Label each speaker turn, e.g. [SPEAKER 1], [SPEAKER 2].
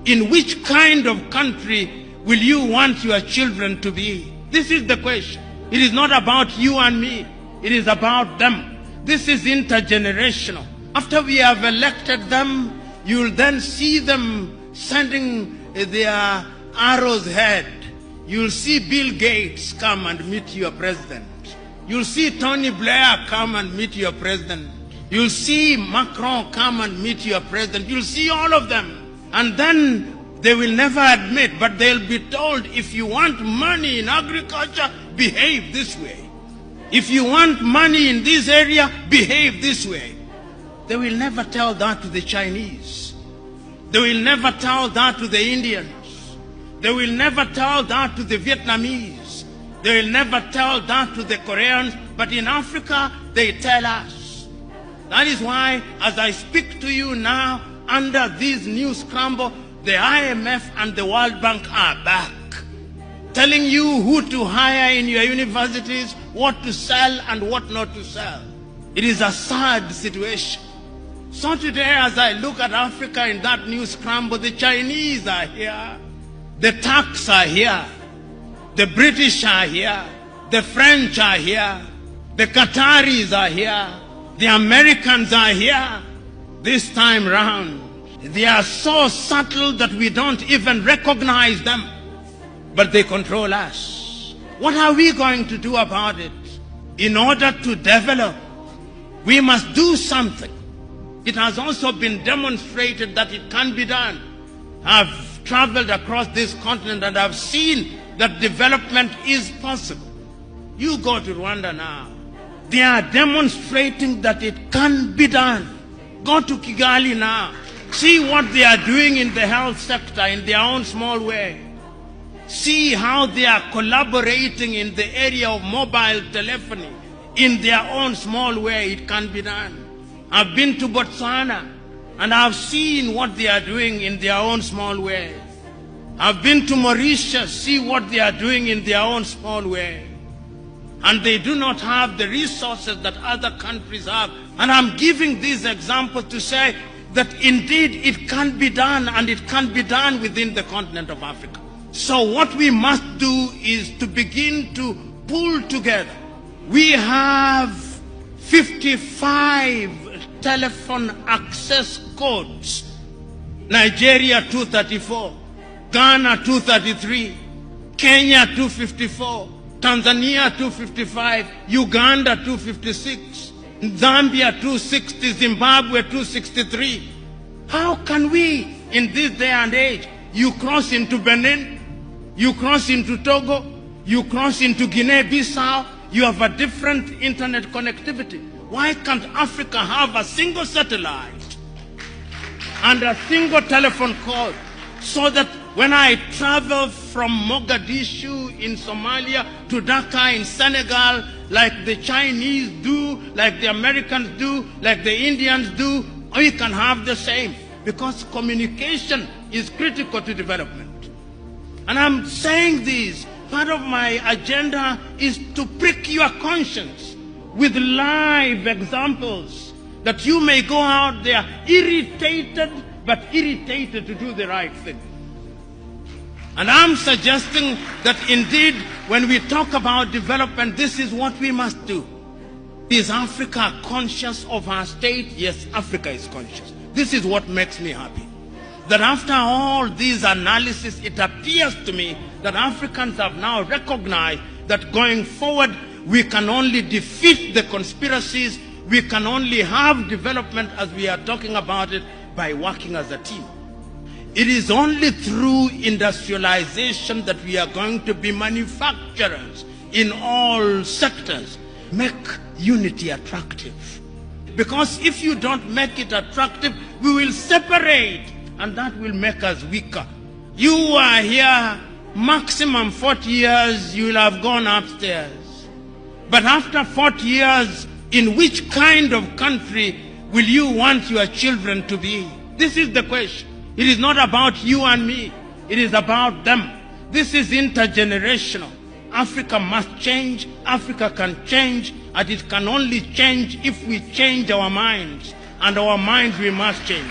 [SPEAKER 1] In which kind of country will you want your children to be? This is the question. It is not about you and me. It is about them. This is intergenerational. After we have elected them, you will then see them sending their arrows ahead. You will see Bill Gates come and meet your president. You will see Tony Blair come and meet your president. You will see Macron come and meet your president. You will see all of them. And then they will never admit, but they'll be told, if you want money in agriculture, behave this way. If you want money in this area, behave this way. They will never tell that to the Chinese. They will never tell that to the Indians. They will never tell that to the Vietnamese. They will never tell that to the Koreans. But in Africa, they tell us. That is why, as I speak to you now, under this new scramble, the IMF and the World Bank are back, telling you who to hire in your universities, what to sell and what not to sell. It is a sad situation. So today, as I look at Africa in that new scramble, the Chinese are here, the Turks are here, the British are here, the French are here, the Qataris are here, the Americans are here. This time round, they are so subtle that we don't even recognize them, but they control us. What are we going to do about it? In order to develop, we must do something. It has also been demonstrated that it can be done. I've traveled across this continent and I've seen that development is possible. You go to Rwanda now. They are demonstrating that it can be done. Go to Kigali now. See what they are doing in the health sector in their own small way. See how they are collaborating in the area of mobile telephony in their own small way. It can be done. I've been to Botswana and I've seen what they are doing in their own small way. I've been to Mauritius, see what they are doing in their own small way. And they do not have the resources that other countries have. And I'm giving this example to say that indeed it can be done, and it can be done within the continent of Africa. So what we must do is to begin to pull together. We have 55 telephone access codes. Nigeria 234, Ghana 233, Kenya 254, Tanzania 255, Uganda 256, Zambia 260, Zimbabwe 263. How can we, in this day and age, you cross into Benin, you cross into Togo, you cross into Guinea-Bissau, you have a different internet connectivity. Why can't Africa have a single satellite and a single telephone call, so that when I travel from Mogadishu in Somalia to Dhaka in Senegal, like the Chinese do, like the Americans do, like the Indians do, we can have the same, because communication is critical to development. And I'm saying this, part of my agenda is to prick your conscience with live examples, that you may go out there irritated, but irritated to do the right thing. And I'm suggesting that indeed, when we talk about development, this is what we must do. Is Africa conscious of our state? Yes, Africa is conscious. This is what makes me happy. That after all these analysis, it appears to me that Africans have now recognized that going forward, we can only defeat the conspiracies, we can only have development as we are talking about it by working as a team. It is only through industrialization that we are going to be manufacturers in all sectors. Make unity attractive. Because if you don't make it attractive, we will separate, and that will make us weaker. You are here, maximum 40 years, you will have gone upstairs. But after 40 years, in which kind of country will you want your children to be? This is the question. It is not about you and me. It is about them. This is intergenerational. Africa must change. Africa can change. And it can only change if we change our minds. And our minds we must change.